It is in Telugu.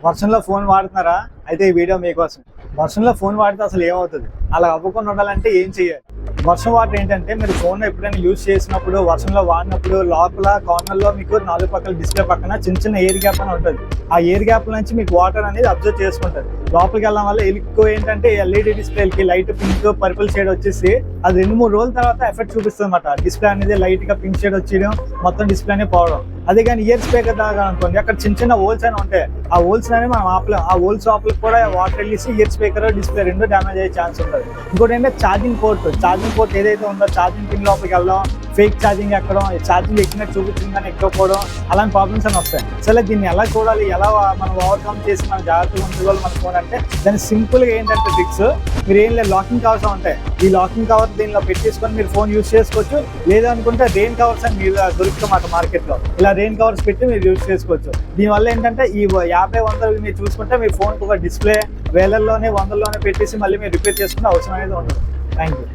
వర్షంలో ఫోన్ వాడుతున్నారా? అయితే ఈ వీడియో మీకోసం. వర్షంలో ఫోన్ వాడితే అసలు ఏమవుతుంది, అలా అవ్వకుండా ఉండాలంటే ఏం చేయాలి? వర్షం వాటర్ ఏంటంటే, మీరు ఫోన్ ఎప్పుడైనా యూజ్ చేసినప్పుడు, వర్షంలో వాడినప్పుడు లోపల కార్నర్లో మీకు 4 పక్కల డిస్ప్లే పక్కన చిన్న ఎయిర్ గ్యాప్ అని ఉంటుంది. ఆ ఎయిర్ గ్యాప్ నుంచి మీకు వాటర్ అనేది అబ్జర్వ్ చేసుకుంటుంది. లోపలికి వెళ్ళడం వల్ల ఎక్కువ ఏంటంటే ఎల్ఈడి డిస్ప్లేకి లైట్ పింక్ పర్పుల్ షేడ్ వచ్చేసి అది 2-3 రోజుల తర్వాత ఎఫెక్ట్ చూపిస్తుంది అన్నమాట. డిస్ప్లే అనేది లైట్ గా పింక్ షేడ్ వచ్చేయడం, మొత్తం డిస్ప్లే అనేది పోవడం. అదే కానీ ఇయర్ స్పీకర్ దాకా అనుకోండి, అక్కడ చిన్న హోల్స్ అని ఉంటాయి. ఆ హోల్స్ అనేది మనం ఆపలేం. ఆ హోల్స్ లోపలికి కూడా వాటర్ వెళ్ళేసి ఇయర్ స్పీకర్ డిస్ప్లే రెండు డ్యామేజ్ అయ్యే ఛాన్స్ ఉంటుంది. ఇంకోటి ఏంటంటే ఛార్జింగ్ పోర్ట్ ఏదైతే ఉందో ఛార్జింగ్ పిన్ లోపలికి వెళ్ళడం, ఫేక్ ఛార్జింగ్ ఎక్కడం, ఛార్జింగ్ ఎక్కినట్టు చూపించింది కానీ ఎక్కకపోవడం, అలాంటి ప్రాబ్లమ్స్ అని వస్తాయి. సరే దీన్ని ఎలా చూడాలి, ఎలా మనం ఓవర్కమ్ చేసి మనం జాగ్రత్తగా ఉంచుకోవాలి మన ఫోన్ అంటే, దాన్ని సింపుల్గా ఏంటంటే ట్రిక్స్, మీరు ఏం లేదు లాకింగ్ కవర్స్ ఉంటాయి. ఈ లాకింగ్ కవర్ దీనిలో పెట్టేసుకొని మీరు ఫోన్ యూజ్ చేసుకోవచ్చు. లేదనుకుంటే రెయిన్ కవర్స్ అని మీరు దొరుకుతామాట మార్కెట్లో. ఇలా రెయిన్ కవర్స్ పెట్టి మీరు యూజ్ చేసుకోవచ్చు. దీనివల్ల ఏంటంటే ఈ 50-100 మీరు చూసుకుంటే మీ ఫోన్కి ఒక డిస్ప్లే వేలల్లోనే 100లోనే పెట్టేసి మళ్ళీ మీరు రిపేర్ చేసుకునే అవసరం అనేది ఉండదు. Thank you.